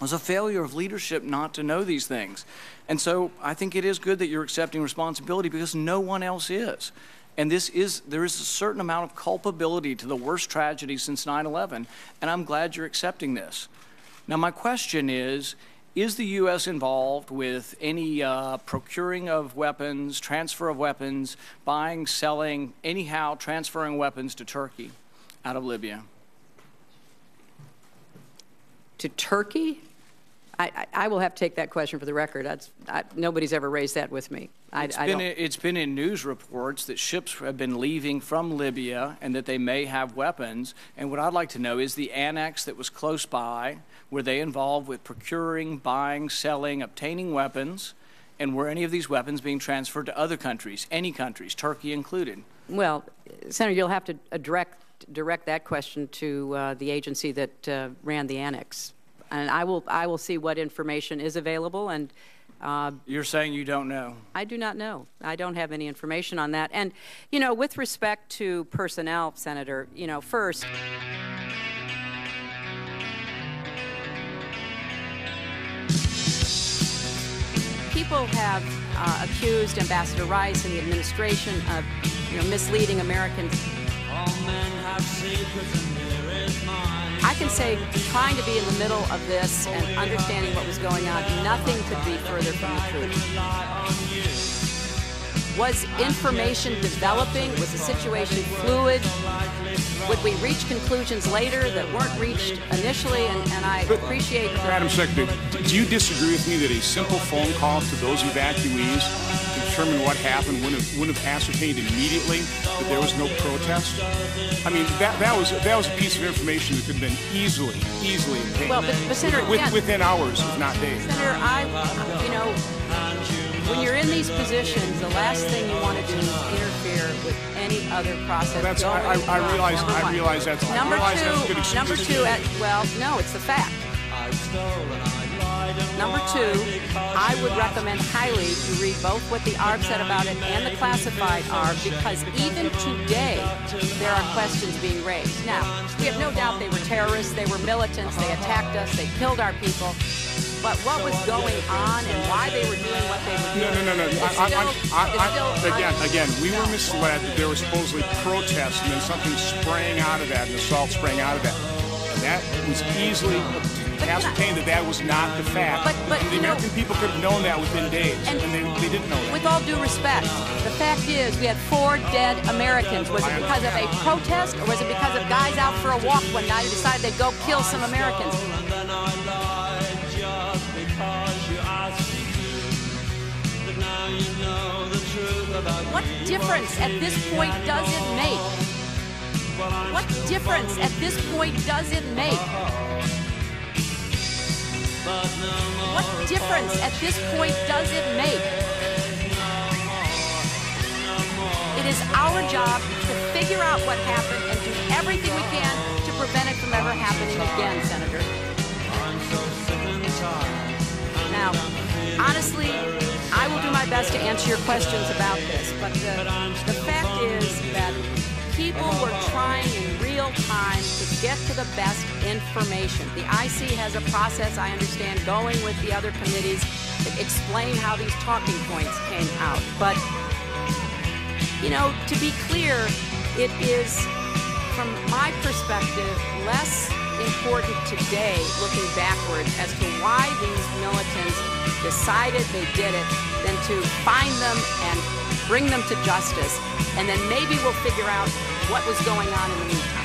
was a failure of leadership not to know these things. And so I think it is good that you're accepting responsibility because no one else is. And there is a certain amount of culpability to the worst tragedy since 9/11, and I'm glad you're accepting this. Now my question is the U.S. involved with any procuring of weapons, transfer of weapons, buying, selling, anyhow transferring weapons to Turkey out of Libya? To Turkey? I will have to take that question for the record. Nobody's ever raised that with me. It's been in news reports that ships have been leaving from Libya and that they may have weapons. And what I'd like to know is the annex that was close by, were they involved with procuring, buying, selling, obtaining weapons? And were any of these weapons being transferred to other countries, any countries, Turkey included? Well, Senator, you'll have to direct that question to the agency that ran the annex. And I will see what information is available. And you're saying you don't know? I do not know. I don't have any information on that. And, you know, with respect to personnel, Senator, you know, first, people have accused Ambassador Rice and the administration of, you know, misleading Americans. All men have secrets and there is mine. I can say, trying to be in the middle of this and understanding what was going on, nothing could be further from the truth. Was information developing? Was the situation fluid? Would we reach conclusions later that weren't reached initially? And I appreciate... Madam Secretary, do you disagree with me that a simple phone call to those evacuees to determine what happened wouldn't have ascertained immediately that there was no protest? I mean, that was a piece of information that could have been easily obtained. Well, but Senator, within hours, if not days. Senator, you know, when you're in these positions, the last thing you want to do is interfere with any other process. That's, I realize that's number a good excuse. Number two, well, no, it's the fact. Number two, I would recommend highly you read both what the ARB said about it and the classified ARB, because even today there are questions being raised. Now, we have no doubt they were terrorists, they were militants, they attacked us, they killed our people. But what was going on and why they were doing what they were doing? No. Again, we were misled that there was supposedly protests and then something sprang out of that, an assault sprang out of that. And that was easily ascertained that was not the fact. But the American people could have known that within days, and they didn't know that. With all due respect, the fact is we had 4 dead Americans. Was it because of a protest, or was it because of guys out for a walk one night and decided they'd go kill some Americans? What difference at this point does it make? What difference at this point does it make? What difference at this point does it make? It is our job to figure out what happened and do everything we can to prevent it from ever happening again, Senator. Now, honestly, I will do my best to answer your questions about this, but the fact is that people were trying in real time to get to the best information. The IC has a process, I understand, going with the other committees to explain how these talking points came out. But, you know, to be clear, it is, from my perspective, less important today, looking backwards, as to why these militants decided they did it, than to find them and bring them to justice, and then maybe we'll figure out what was going on in the meantime.